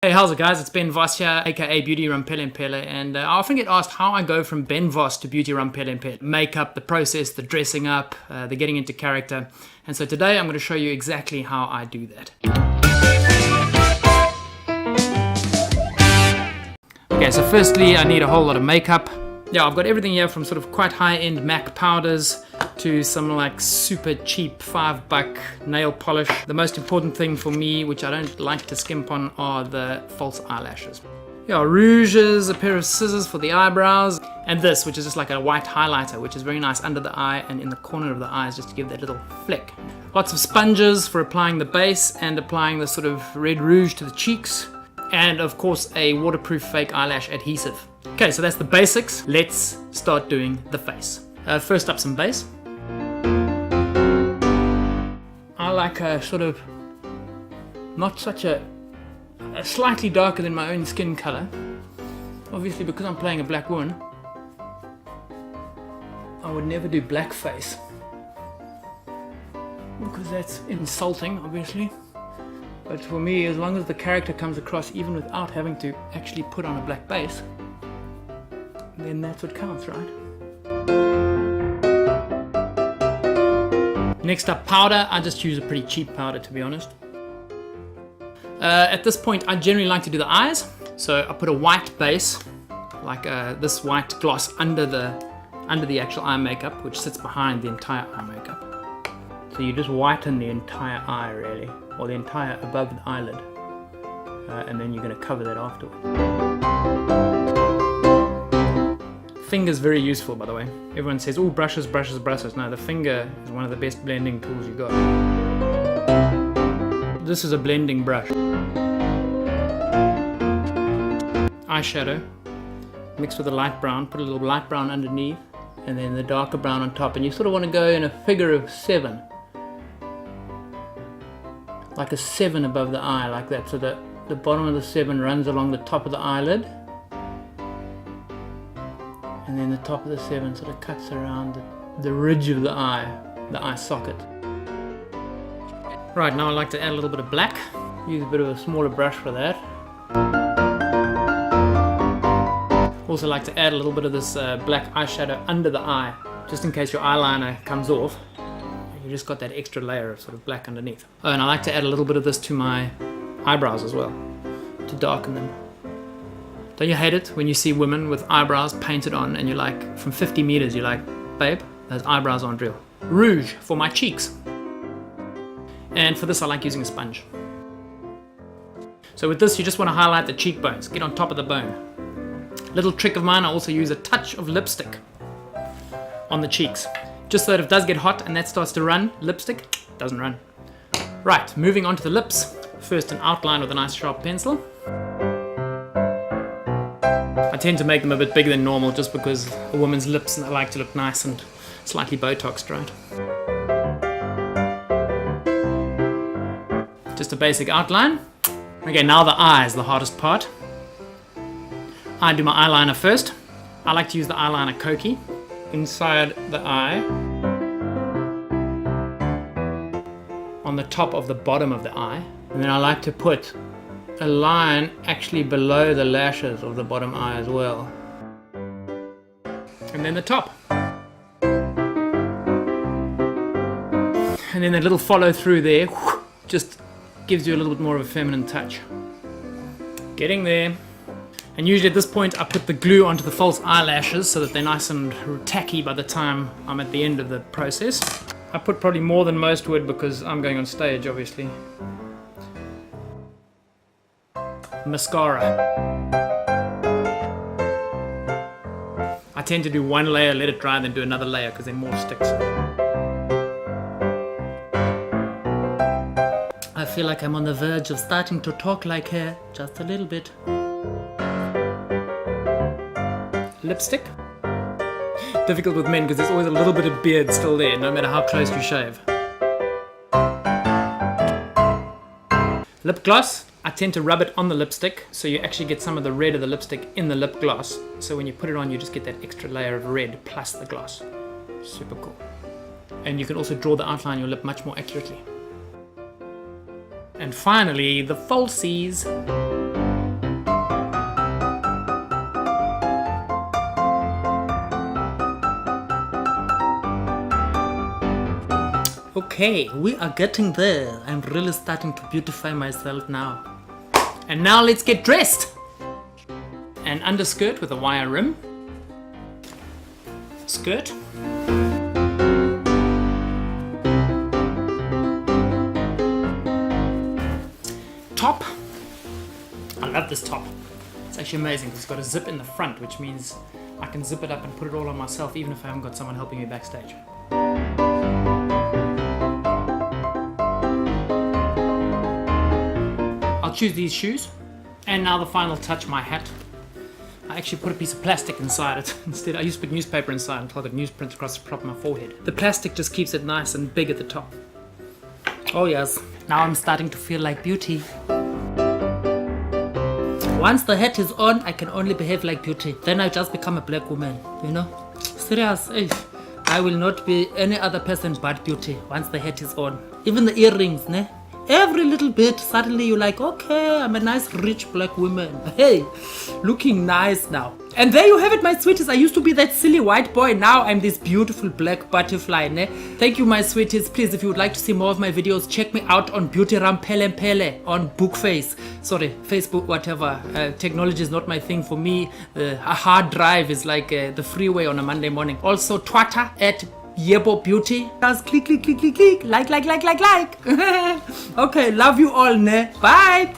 Hey, how's it guys? It's Ben Voss here, aka Beauty Ramapelepele, and I often get asked how I go from Ben Voss to Beauty Ramapelepele. Makeup, the process, the dressing up, the getting into character. And so today I'm going to show you exactly how I do that. Okay, so firstly I need a whole lot of makeup. Yeah, I've got everything here from sort of quite high-end MAC powders to some like super cheap $5 nail polish. The most important thing for me, which I don't like to skimp on, are the false eyelashes. Yeah, rouges, a pair of scissors for the eyebrows, and this, which is just like a white highlighter, which is very nice under the eye and in the corner of the eyes, just to give that little flick. Lots of sponges for applying the base and applying the sort of red rouge to the cheeks, and of course a waterproof fake eyelash adhesive. Okay, so that's the basics. Let's start doing the face. First up, some base. I like a sort of, not such a slightly darker than my own skin color. Obviously, because I'm playing a black woman, I would never do blackface, because that's insulting, obviously. But for me, as long as the character comes across even without having to actually put on a black base, then that's what counts, right? Next up, powder. I just use a pretty cheap powder, to be honest. At this point, I generally like to do the eyes. So I put a white base, like this white gloss under the actual eye makeup, which sits behind the entire eye makeup. So you just whiten the entire eye, really, or the entire above the eyelid, and then you're going to cover that afterwards. Finger's very useful, by the way. Everyone says, oh, brushes, brushes, brushes. No, the finger is one of the best blending tools you got. This is a blending brush. Eyeshadow, mixed with a light brown, put a little light brown underneath, and then the darker brown on top. And you sort of want to go in a figure of 7. Like a 7 above the eye, like that. So the bottom of the 7 runs along the top of the eyelid. And then the top of the 7 sort of cuts around the ridge of the eye socket. Right, now I like to add a little bit of black. Use a bit of a smaller brush for that. Also like to add a little bit of this black eyeshadow under the eye, just in case your eyeliner comes off. You just got that extra layer of sort of black underneath. Oh, and I like to add a little bit of this to my eyebrows as well, to darken them. Don't you hate it when you see women with eyebrows painted on and you're like, from 50 meters, you're like, babe, those eyebrows aren't real. Rouge for my cheeks. And for this, I like using a sponge. So with this, you just want to highlight the cheekbones, get on top of the bone. Little trick of mine, I also use a touch of lipstick on the cheeks. Just so that if it does get hot and that starts to run, lipstick doesn't run. Right, moving on to the lips. First, an outline with a nice sharp pencil. I tend to make them a bit bigger than normal just because a woman's lips like to look nice and slightly Botoxed, right? Just a basic outline. Okay, now the eye is the hardest part. I do my eyeliner first. I like to use the eyeliner Koki inside the eye, on the top of the bottom of the eye, and then I like to put a line actually below the lashes of the bottom eye as well. And then the top. And then a little follow through there, just gives you a little bit more of a feminine touch. Getting there. And usually at this point I put the glue onto the false eyelashes so that they're nice and tacky by the time I'm at the end of the process. I put probably more than most would because I'm going on stage, obviously. Mascara. I tend to do one layer, let it dry, then do another layer because then more sticks. I feel like I'm on the verge of starting to talk like her, just a little bit. Lipstick. Difficult with men because there's always a little bit of beard still there, no matter how close you shave. Lip gloss. I tend to rub it on the lipstick so you actually get some of the red of the lipstick in the lip gloss. So when you put it on, you just get that extra layer of red plus the gloss. Super cool. And you can also draw the outline of your lip much more accurately. And finally, the falsies. Okay, we are getting there. I'm really starting to beautify myself now. And now let's get dressed. An underskirt with a wire rim. Skirt. Top. I love this top. It's actually amazing because it's got a zip in the front, which means I can zip it up and put it all on myself even if I haven't got someone helping me backstage. I'll choose these shoes. And now the final touch, my hat. I actually put a piece of plastic inside it. Instead, I used to put newspaper inside until I got newsprint across the top of my forehead. The plastic just keeps it nice and big at the top. Oh yes, now I'm starting to feel like Beauty. Once the hat is on, I can only behave like Beauty. Then I just become a black woman, you know? Serious, I will not be any other person but Beauty once the hat is on. Even the earrings, ne? Every little bit, suddenly you're like, okay, I'm a nice rich black woman. Hey, looking nice now. And there you have it, my sweeties. I used to be that silly white boy. Now I'm this beautiful black butterfly. Ne? Thank you, my sweeties. Please, if you would like to see more of my videos, check me out on Beauty Ramapelepele on BOOKFACE. Sorry, Facebook, whatever. Technology is not my thing. For me, a hard drive is like the freeway on a Monday morning. Also, TWATTER at Yebo Beauty. Just click, click, click, click, click. Like. Okay, love you all, ne? Bye.